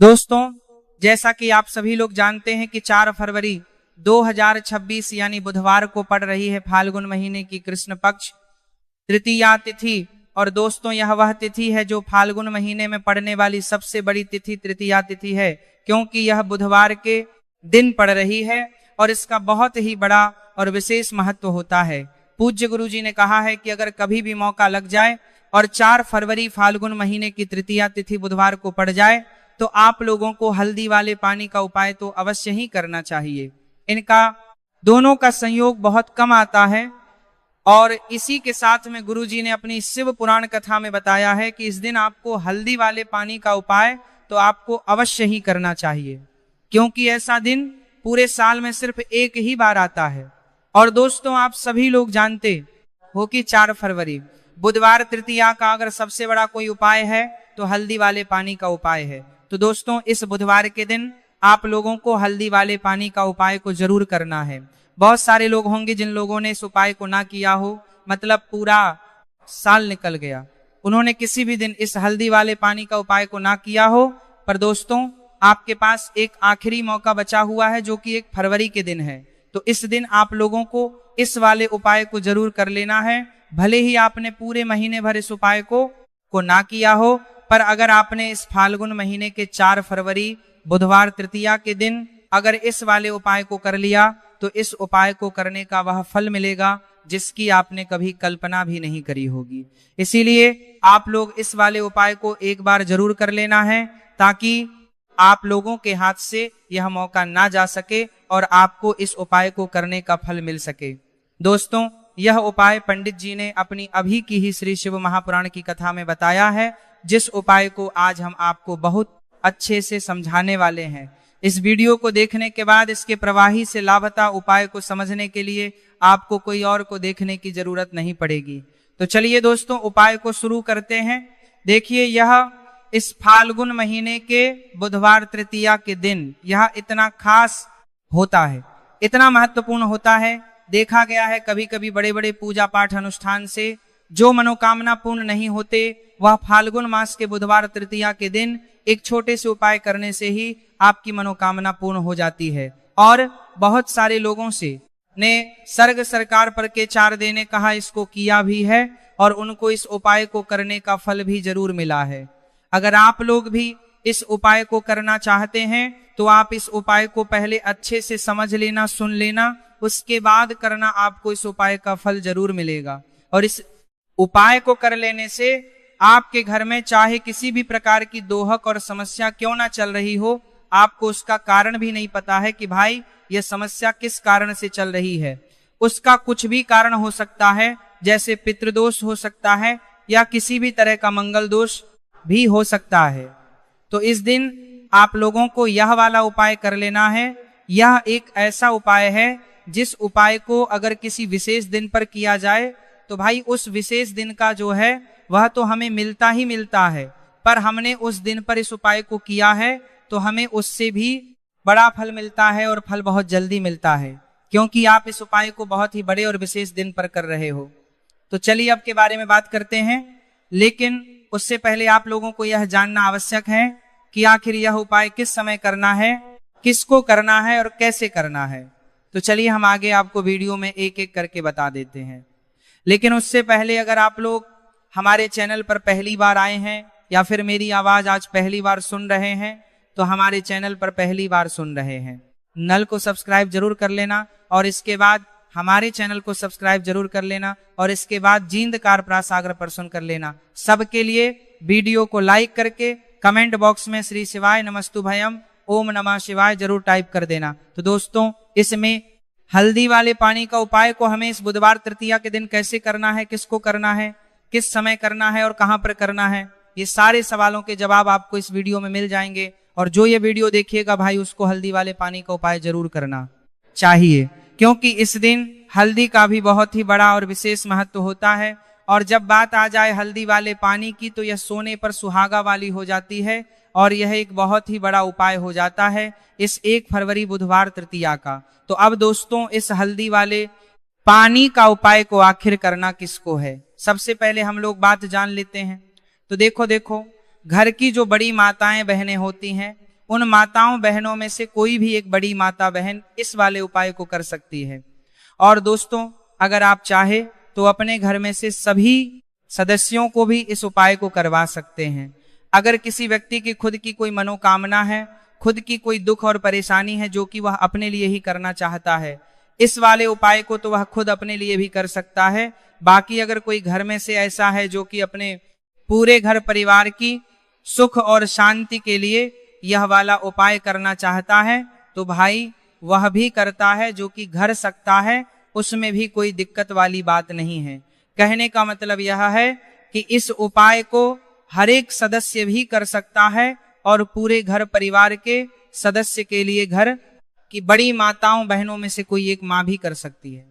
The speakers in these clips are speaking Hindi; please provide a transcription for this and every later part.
दोस्तों, जैसा कि आप सभी लोग जानते हैं कि 4 फरवरी 2026 यानी बुधवार को पड़ रही है फाल्गुन महीने की कृष्ण पक्ष तृतीया तिथि। और दोस्तों, यह वह तिथि है जो फाल्गुन महीने में पड़ने वाली सबसे बड़ी तिथि तृतीया तिथि है, क्योंकि यह बुधवार के दिन पड़ रही है और इसका बहुत ही बड़ा और विशेष महत्व होता है। पूज्य गुरु जी ने कहा है कि अगर कभी भी मौका लग जाए और 4 फरवरी फाल्गुन महीने की तृतीया तिथि बुधवार को पड़ जाए तो आप लोगों को हल्दी वाले पानी का उपाय तो अवश्य ही करना चाहिए। इनका दोनों का संयोग बहुत कम आता है और इसी के साथ में गुरुजी ने अपनी शिव पुराण कथा में बताया है कि इस दिन आपको हल्दी वाले पानी का उपाय तो आपको अवश्य ही करना चाहिए, क्योंकि ऐसा दिन पूरे साल में सिर्फ एक ही बार आता है। और दोस्तों, आप सभी लोग जानते हो कि 4 फरवरी बुधवार तृतीया का अगर सबसे बड़ा कोई उपाय है तो हल्दी वाले पानी का उपाय है। तो दोस्तों, इस बुधवार के दिन आप लोगों को हल्दी वाले पानी का उपाय को जरूर करना है। बहुत सारे लोग होंगे जिन लोगों ने इस उपाय को ना किया हो, मतलब पूरा साल निकल गया, उन्होंने किसी भी दिन इस हल्दी वाले पानी का उपाय को ना किया हो। पर दोस्तों, आपके पास एक आखिरी मौका बचा हुआ है जो कि 1 फरवरी के दिन है। तो इस दिन आप लोगों को इस वाले उपाय को जरूर कर लेना है। भले ही आपने पूरे महीने भर इस उपाय को ना किया हो, पर अगर आपने इस फाल्गुन महीने के 4 फरवरी बुधवार तृतीया के दिन अगर इस वाले उपाय को कर लिया तो इस उपाय को करने का वह फल मिलेगा जिसकी आपने कभी कल्पना भी नहीं करी होगी। इसीलिए आप लोग इस वाले उपाय को एक बार जरूर कर लेना है, ताकि आप लोगों के हाथ से यह मौका ना जा सके और आपको इस उपाय को करने का फल मिल सके। दोस्तों, यह उपाय पंडित जी ने अपनी अभी की ही श्री शिव महापुराण की कथा में बताया है, जिस उपाय को आज हम आपको बहुत अच्छे से समझाने वाले हैं। इस वीडियो को देखने के बाद इसके प्रवाही से लाभता उपाय को समझने के लिए आपको कोई और को देखने की जरूरत नहीं पड़ेगी। तो चलिए दोस्तों, उपाय को शुरू करते हैं। देखिए, यह इस फाल्गुन महीने के बुधवार तृतीया के दिन यह इतना खास होता है, इतना महत्वपूर्ण होता है। देखा गया है कभी कभी बड़े बड़े पूजा पाठ अनुष्ठान से जो मनोकामना पूर्ण नहीं होते, वह फाल्गुन मास के बुधवार तृतीया के दिन एक छोटे से उपाय करने से ही आपकी मनोकामना पूर्ण हो जाती है। और बहुत सारे लोगों से ने सर्ग सरकार पर के 4 देने कहा, इसको किया भी है और उनको इस उपाय को करने का फल भी जरूर मिला है। अगर आप लोग भी इस उपाय को करना चाहते हैं तो आप इस उपाय को पहले अच्छे से समझ लेना, सुन लेना, उसके बाद करना, आपको इस उपाय का फल जरूर मिलेगा। और इस उपाय को कर लेने से आपके घर में चाहे किसी भी प्रकार की दोहक और समस्या क्यों ना चल रही हो, आपको उसका कारण भी नहीं पता है कि भाई यह समस्या किस कारण से चल रही है। उसका कुछ भी कारण हो सकता है, जैसे पितृदोष हो सकता है या किसी भी तरह का मंगल दोष भी हो सकता है। तो इस दिन आप लोगों को यह वाला उपाय कर लेना है। यह एक ऐसा उपाय है जिस उपाय को अगर किसी विशेष दिन पर किया जाए तो भाई उस विशेष दिन का जो है वह तो हमें मिलता ही मिलता है, पर हमने उस दिन पर इस उपाय को किया है तो हमें उससे भी बड़ा फल मिलता है और फल बहुत जल्दी मिलता है, क्योंकि आप इस उपाय को बहुत ही बड़े और विशेष दिन पर कर रहे हो। तो चलिए अब के बारे में बात करते हैं, लेकिन उससे पहले आप लोगों को यह जानना आवश्यक है कि आखिर यह उपाय किस समय करना है, किसको करना है और कैसे करना है। तो चलिए हम आगे आपको वीडियो में एक एक करके बता देते हैं। लेकिन उससे पहले अगर आप लोग हमारे चैनल पर पहली बार आए हैं या फिर मेरी आवाज आज पहली बार सुन रहे हैं, तो हमारे चैनल पर पहली बार सुन रहे हैं, नल को सब्सक्राइब जरूर कर लेना और इसके बाद हमारे चैनल को सब्सक्राइब जरूर कर लेना और इसके बाद जींदकार प्रासागर पर सुन कर लेना। सबके लिए वीडियो को लाइक करके कमेंट बॉक्स में श्री शिवाय नमस्तुभयम ओम नमः शिवाय जरूर टाइप कर देना। तो दोस्तों, इसमें हल्दी वाले पानी का उपाय को हमें इस बुधवार तृतीया के दिन कैसे करना है, किसको करना है, किस समय करना है और कहां पर करना है, ये सारे सवालों के जवाब आपको इस वीडियो में मिल जाएंगे। और जो ये वीडियो देखिएगा भाई, उसको हल्दी वाले पानी का उपाय जरूर करना चाहिए, क्योंकि इस दिन हल्दी का भी बहुत ही बड़ा और विशेष महत्व होता है। और जब बात आ जाए हल्दी वाले पानी की तो यह सोने पर सुहागा वाली हो जाती है और यह एक बहुत ही बड़ा उपाय हो जाता है इस 1 फरवरी बुधवार तृतीया का। तो अब दोस्तों, इस हल्दी वाले पानी का उपाय को आखिर करना किसको है, सबसे पहले हम लोग बात जान लेते हैं। तो देखो घर की जो बड़ी माताएं बहनें होती हैं उन माताओं बहनों में से कोई भी एक बड़ी माता बहन इस वाले उपाय को कर सकती है। और दोस्तों, अगर आप चाहे तो अपने घर में से सभी सदस्यों को भी इस उपाय को करवा सकते हैं। अगर किसी व्यक्ति की खुद की कोई मनोकामना है, खुद की कोई दुख और परेशानी है जो कि वह अपने लिए ही करना चाहता है, इस वाले उपाय को तो वह खुद अपने लिए भी कर सकता है। बाकी अगर कोई घर में से ऐसा है जो कि अपने पूरे घर परिवार की सुख और शांति के लिए यह वाला उपाय करना चाहता है, तो भाई वह भी करता है, जो कि घर सकता है, उसमें भी कोई दिक्कत वाली बात नहीं है। कहने का मतलब यह है कि इस उपाय को हर एक सदस्य भी कर सकता है और पूरे घर परिवार के सदस्य के लिए घर की बड़ी माताओं बहनों में से कोई एक माँ भी कर सकती है।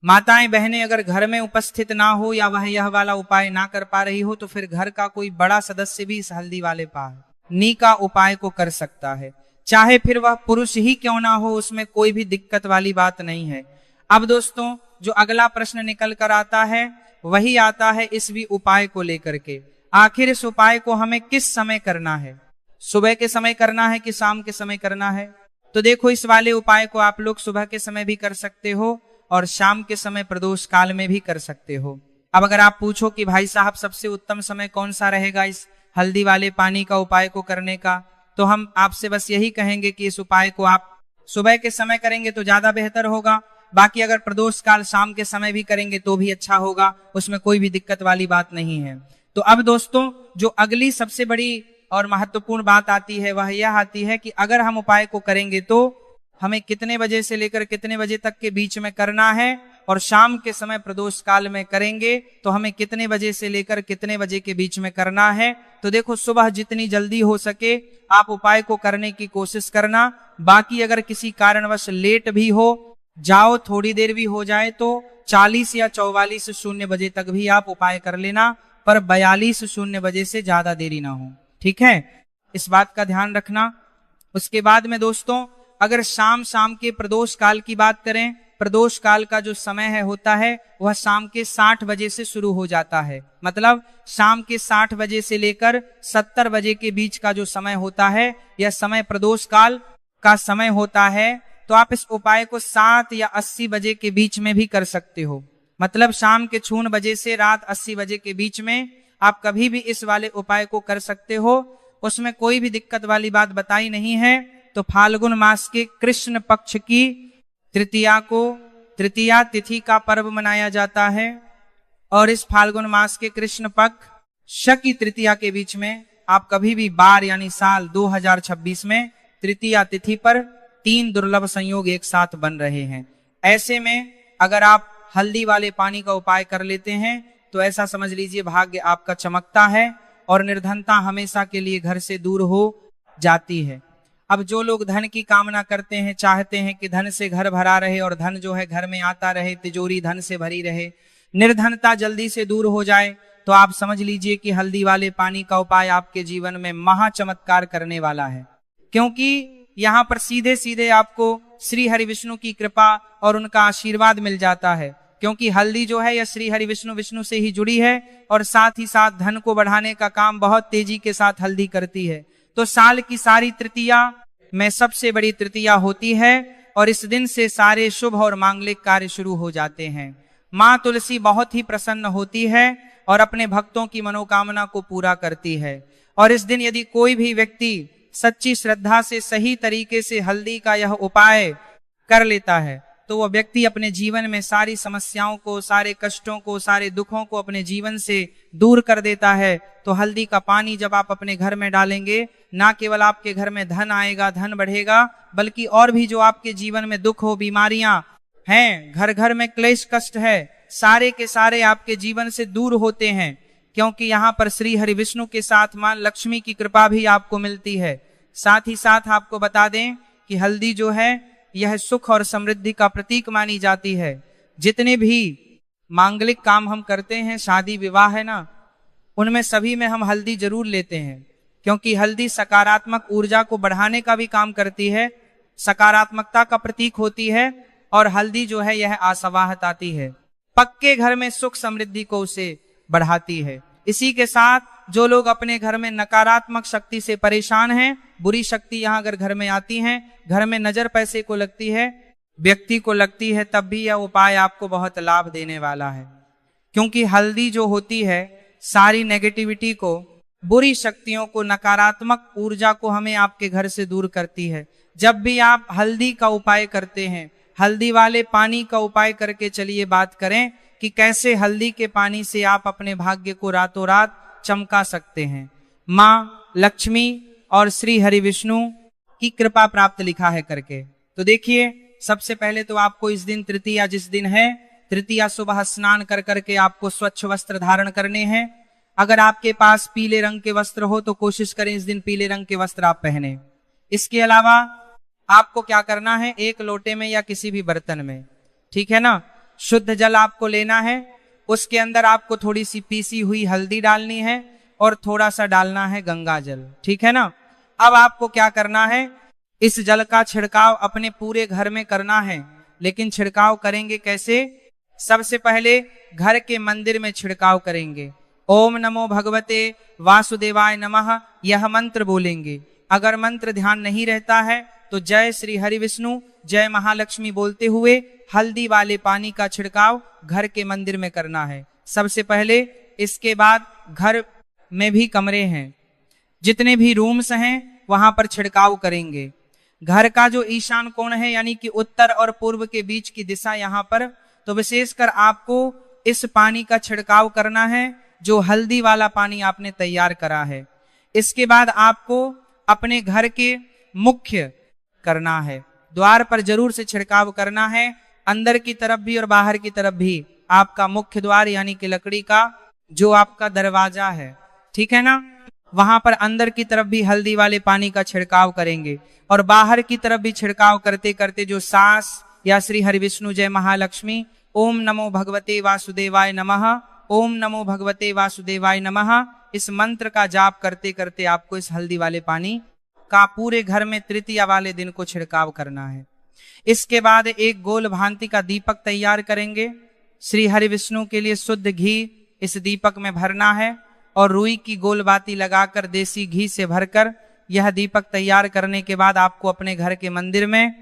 माताएं बहनें अगर घर में उपस्थित ना हो या वह यह वाला उपाय ना कर पा रही हो, तो फिर घर का कोई बड़ा सदस्य भी इस हल्दी वाले पानी का उपाय को कर सकता है, चाहे फिर वह पुरुष ही क्यों ना हो, उसमें कोई भी दिक्कत वाली बात नहीं है। अब दोस्तों, जो अगला प्रश्न निकल कर आता है वही आता है इस भी उपाय को लेकर के। आखिर इस उपाय को हमें किस समय करना है? सुबह के समय करना है कि शाम के समय करना है? तो देखो, इस वाले उपाय को आप लोग सुबह के समय भी कर सकते हो और शाम के समय प्रदोष काल में भी कर सकते हो। अब अगर आप पूछो कि भाई साहब सबसे उत्तम समय कौन सा रहेगा इस हल्दी वाले पानी का उपाय को करने का, तो हम आपसे बस यही कहेंगे कि इस उपाय को आप सुबह के समय करेंगे तो ज्यादा बेहतर होगा। बाकी अगर प्रदोष काल शाम के समय भी करेंगे तो भी अच्छा होगा, उसमें कोई भी दिक्कत वाली बात नहीं है। तो अब दोस्तों, जो अगली सबसे बड़ी और महत्वपूर्ण बात आती है वह यह आती है कि अगर हम उपाय को करेंगे तो हमें कितने बजे से लेकर कितने बजे तक के बीच में करना है, और शाम के समय प्रदोष काल में करेंगे तो हमें कितने बजे से लेकर कितने बजे के बीच में करना है। तो देखो, सुबह जितनी जल्दी हो सके आप उपाय को करने की कोशिश करना। बाकी अगर किसी कारणवश लेट भी हो जाओ, थोड़ी देर भी हो जाए, तो 40 या 44:00 बजे तक भी आप उपाय कर लेना, पर 42:00 बजे से ज्यादा देरी ना हो, ठीक है? इस बात का ध्यान रखना। उसके बाद में दोस्तों, अगर शाम के प्रदोष काल की बात करें, प्रदोष काल का जो समय है होता है वह शाम के 60 बजे से शुरू हो जाता है। मतलब शाम के 60 बजे से लेकर 70 बजे के बीच का जो समय होता है, यह समय प्रदोष काल का समय होता है। तो आप इस उपाय को 7 या 80 बजे के बीच में भी कर सकते हो। मतलब शाम के 6 बजे से रात 80 बजे के बीच में आप कभी भी इस वाले उपाय को कर सकते हो, उसमें कोई भी दिक्कत वाली बात बताई नहीं है। तो फाल्गुन मास के कृष्ण पक्ष की तृतीया तिथि का पर्व मनाया जाता है, और इस फाल्गुन मास के कृष्ण पक्ष की तृतीया के बीच में आप कभी भी बार यानी साल 2026 में तृतीया तिथि पर 3 दुर्लभ संयोग एक साथ बन रहे हैं। ऐसे में अगर आप हल्दी वाले पानी का उपाय कर लेते हैं तो ऐसा समझ लीजिए भाग्य आपका चमकता है और निर्धनता हमेशा के लिए घर से दूर हो जाती है। अब जो लोग धन की कामना करते हैं, चाहते हैं कि धन से घर भरा रहे और धन जो है घर में आता रहे, तिजोरी धन से भरी रहे, निर्धनता जल्दी से दूर हो जाए, तो आप समझ लीजिए कि हल्दी वाले पानी का उपाय आपके जीवन में महा चमत्कार करने वाला है। क्योंकि यहाँ पर सीधे सीधे आपको श्री हरि विष्णु की कृपा और उनका आशीर्वाद मिल जाता है। क्योंकि हल्दी जो है यह श्री हरि विष्णु से ही जुड़ी है, और साथ ही साथ धन को बढ़ाने का काम बहुत तेजी के साथ हल्दी करती है। तो साल की सारी तृतीया में सबसे बड़ी तृतीया होती है, और इस दिन से सारे शुभ और मांगलिक कार्य शुरू हो जाते हैं। माँ तुलसी बहुत ही प्रसन्न होती है और अपने भक्तों की मनोकामना को पूरा करती है। और इस दिन यदि कोई भी व्यक्ति सच्ची श्रद्धा से सही तरीके से हल्दी का यह उपाय कर लेता है, तो वह व्यक्ति अपने जीवन में सारी समस्याओं को, सारे कष्टों को, सारे दुखों को अपने जीवन से दूर कर देता है। तो हल्दी का पानी जब आप अपने घर में डालेंगे, ना केवल आपके घर में धन आएगा, धन बढ़ेगा, बल्कि और भी जो आपके जीवन में दुख हो, बीमारियां हैं, घर घर में क्लेश कष्ट है, सारे के सारे आपके जीवन से दूर होते हैं। क्योंकि यहाँ पर श्री हरि विष्णु के साथ मां लक्ष्मी की कृपा भी आपको मिलती है। साथ ही साथ आपको बता दें कि हल्दी जो है यह सुख और समृद्धि का प्रतीक मानी जाती है। जितने भी मांगलिक काम हम करते हैं, शादी विवाह है ना, उनमें सभी में हम हल्दी जरूर लेते हैं। क्योंकि हल्दी सकारात्मक ऊर्जा को बढ़ाने का भी काम करती है, सकारात्मकता का प्रतीक होती है, और हल्दी जो है यह आशावाहत आती है, पक्के घर में सुख समृद्धि को उसे बढ़ाती है। इसी के साथ जो लोग अपने घर में नकारात्मक शक्ति से परेशान हैं, बुरी शक्ति यहाँ अगर घर में आती है, घर में नजर पैसे को लगती है, व्यक्ति को लगती है, तब भी यह उपाय आपको बहुत लाभ देने वाला है। क्योंकि हल्दी जो होती है सारी नेगेटिविटी को, बुरी शक्तियों को, नकारात्मक ऊर्जा को हमें आपके घर से दूर करती है। जब भी आप हल्दी का उपाय करते हैं, हल्दी वाले पानी का उपाय करके चलिए बात करें कि कैसे हल्दी के पानी से आप अपने भाग्य को रातों रात चमका सकते हैं। माँ लक्ष्मी और श्री हरि विष्णु की कृपा प्राप्त लिखा है करके। तो देखिए, सबसे पहले तो आपको इस दिन तृतीया जिस दिन है, तृतीया सुबह स्नान कर करके आपको स्वच्छ वस्त्र धारण करने हैं। अगर आपके पास पीले रंग के वस्त्र हो तो कोशिश करें इस दिन पीले रंग के वस्त्र आप पहने। इसके अलावा आपको क्या करना है, एक लोटे में या किसी भी बर्तन में, ठीक है ना, शुद्ध जल आपको लेना है। उसके अंदर आपको थोड़ी सी पीसी हुई हल्दी डालनी है और थोड़ा सा डालना है गंगा जल, ठीक है ना। अब आपको क्या करना है, इस जल का छिड़काव अपने पूरे घर में करना है। लेकिन छिड़काव करेंगे कैसे? सबसे पहले घर के मंदिर में छिड़काव करेंगे। ओम नमो भगवते वासुदेवाय नमः यह मंत्र बोलेंगे। अगर मंत्र ध्यान नहीं रहता है तो जय श्री हरि विष्णु, जय महालक्ष्मी बोलते हुए हल्दी वाले पानी का छिड़काव घर के मंदिर में करना है सबसे पहले। इसके बाद घर में भी कमरे हैं, जितने भी रूम्स हैं वहां पर छिड़काव करेंगे। घर का जो ईशान कोण है यानी कि उत्तर और पूर्व के बीच की दिशा, यहाँ पर तो विशेषकर आपको इस पानी का छिड़काव करना है जो हल्दी वाला पानी आपने तैयार करा है। इसके बाद आपको अपने घर के मुख्य करना है, द्वार पर जरूर से छिड़काव करना है, अंदर की तरफ भी और बाहर की तरफ भी। आपका मुख्य द्वार यानी कि लकड़ी का जो आपका दरवाजा है, ठीक है ना, वहां पर अंदर की तरफ भी हल्दी वाले पानी का छिड़काव करेंगे और बाहर की तरफ भी छिड़काव करते करते जो सास या श्री हरि विष्णु जय महालक्ष्मी ओम नमो भगवते वासुदेवाय नमः, ओम नमो भगवते वासुदेवाय नमः, इस मंत्र का जाप करते करते आपको इस हल्दी वाले पानी का पूरे घर में तृतीया वाले दिन को छिड़काव करना है। इसके बाद एक गोल भांति का दीपक तैयार करेंगे। श्री हरि विष्णु के लिए शुद्ध घी इस दीपक में भरना है और रुई की गोल बाती लगाकर देसी घी से भरकर यह दीपक तैयार करने के बाद आपको अपने घर के मंदिर में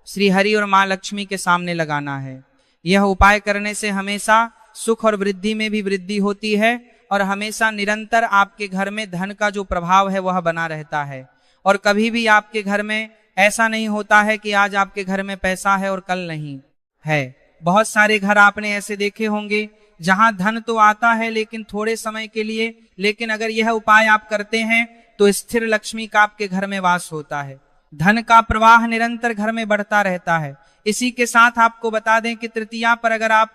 श्री हरि और माँ लक्ष्मी के सामने लगाना है। यह उपाय करने से हमेशा सुख और वृद्धि में भी वृद्धि होती है और हमेशा निरंतर आपके घर में धन का जो प्रभाव है वह बना रहता है। और कभी भी आपके घर में ऐसा नहीं होता है कि आज आपके घर में पैसा है और कल नहीं है। बहुत सारे घर आपने ऐसे देखे होंगे जहां धन तो आता है लेकिन थोड़े समय के लिए, लेकिन अगर यह उपाय आप करते हैं तो स्थिर लक्ष्मी का आपके घर में वास होता है, धन का प्रवाह निरंतर घर में बढ़ता रहता है। इसी के साथ आपको बता दें कि तृतीया पर अगर आप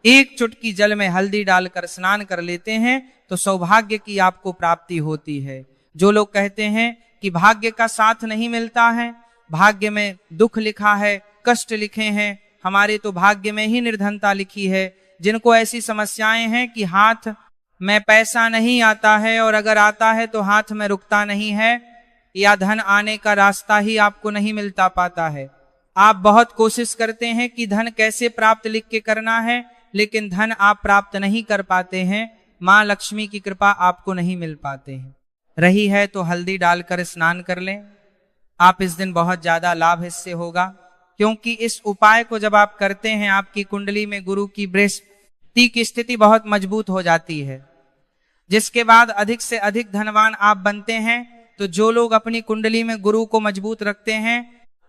एक चुटकी जल में हल्दी डालकर स्नान कर लेते हैं तो सौभाग्य की आपको प्राप्ति होती है। जो लोग कहते हैं कि भाग्य का साथ नहीं मिलता है, भाग्य में दुख लिखा है, कष्ट लिखे हैं, हमारे तो भाग्य में ही निर्धनता लिखी है, जिनको ऐसी समस्याएं हैं कि हाथ में पैसा नहीं आता है और अगर आता है तो हाथ में रुकता नहीं है, या धन आने का रास्ता ही आपको नहीं मिलता पाता है। आप बहुत कोशिश करते हैं कि धन कैसे प्राप्त लिख के करना है, लेकिन धन आप प्राप्त नहीं कर पाते हैं, माँ लक्ष्मी की कृपा आपको नहीं मिल पाते हैं। रही है तो हल्दी डालकर स्नान कर लें, आप इस दिन बहुत ज्यादा लाभ इससे होगा, क्योंकि इस उपाय को जब आप करते हैं आपकी कुंडली में गुरु की बृहस्पति की स्थिति बहुत मजबूत हो जाती है, जिसके बाद अधिक से अधिक धनवान आप बनते हैं। तो जो लोग अपनी कुंडली में गुरु को मजबूत रखते हैं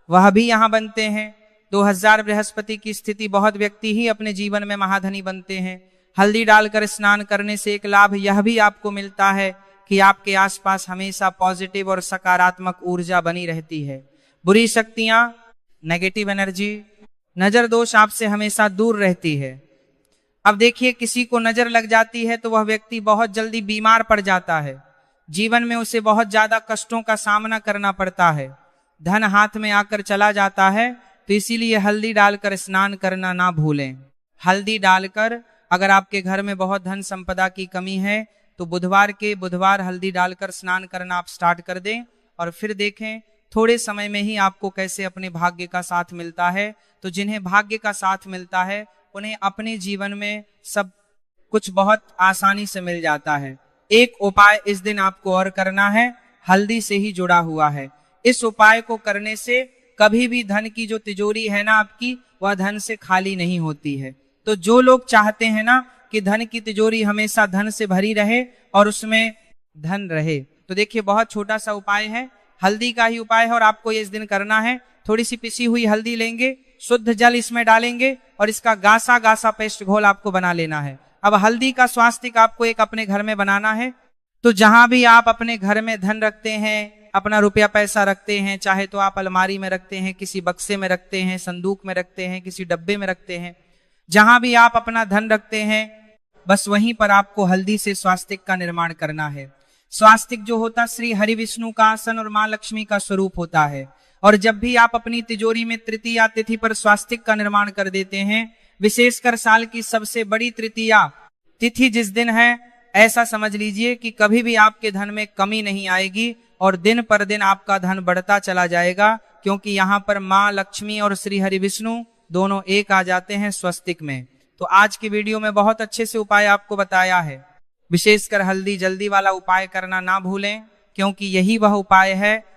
वह भी यहाँ बनते हैं। 2000 बृहस्पति की स्थिति बहुत व्यक्ति ही अपने जीवन में महाधनी बनते हैं। हल्दी डालकर स्नान करने से एक लाभ यह भी आपको मिलता है कि आपके आसपास हमेशा पॉजिटिव और सकारात्मक ऊर्जा बनी रहती है। बुरी शक्तियां, नेगेटिव एनर्जी, नजर दोष आपसे हमेशा दूर रहती है। अब देखिए, किसी को नजर लग जाती है तो वह व्यक्ति बहुत जल्दी बीमार पड़ जाता है, जीवन में उसे बहुत ज्यादा कष्टों का सामना करना पड़ता है, धन हाथ में आकर चला जाता है। तो इसीलिए हल्दी डालकर स्नान करना ना भूलें। हल्दी डालकर अगर आपके घर में बहुत धन संपदा की कमी है तो बुधवार हल्दी डालकर स्नान करना आप स्टार्ट कर दें और फिर देखें थोड़े समय में ही आपको कैसे अपने भाग्य का साथ मिलता है। तो जिन्हें भाग्य का साथ मिलता है उन्हें अपने जीवन में सब कुछ बहुत आसानी से मिल जाता है। एक उपाय इस दिन आपको और करना है, हल्दी से ही जुड़ा हुआ है। इस उपाय को करने से कभी भी धन की जो तिजोरी है ना आपकी, वह धन से खाली नहीं होती है। तो जो लोग चाहते हैं ना कि धन की तिजोरी हमेशा धन से भरी रहे और उसमें धन रहे, तो देखिए बहुत छोटा सा उपाय है, हल्दी का ही उपाय है और आपको ये इस दिन करना है। थोड़ी सी पिसी हुई हल्दी लेंगे, शुद्ध जल इसमें डालेंगे और इसका गासा गासा पेस्ट घोल आपको बना लेना है। अब हल्दी का स्वास्तिक आपको एक अपने घर में बनाना है। तो जहां भी आप अपने घर में धन रखते हैं, अपना रुपया पैसा रखते हैं, चाहे तो आप अलमारी में रखते हैं, किसी बक्से में रखते हैं, संदूक में रखते हैं, किसी डब्बे में रखते हैं, जहां भी आप अपना धन रखते हैं, बस वहीं पर आपको हल्दी से स्वास्तिक का निर्माण करना है। स्वास्तिक जो होता श्री हरि विष्णु का आसन और मां लक्ष्मी का स्वरूप होता है। और जब भी आप अपनी तिजोरी में तृतीया तिथि पर स्वास्तिक का निर्माण कर देते हैं, विशेषकर साल की सबसे बड़ी तृतीया तिथि जिस दिन है, ऐसा समझ लीजिए कि कभी भी आपके धन में कमी नहीं आएगी और दिन पर दिन आपका धन बढ़ता चला जाएगा, क्योंकि यहाँ पर माँ लक्ष्मी और श्री हरि विष्णु दोनों एक आ जाते हैं स्वस्तिक में। तो आज की वीडियो में बहुत अच्छे से उपाय आपको बताया है। विशेषकर हल्दी जल्दी वाला उपाय करना ना भूलें, क्योंकि यही वह उपाय है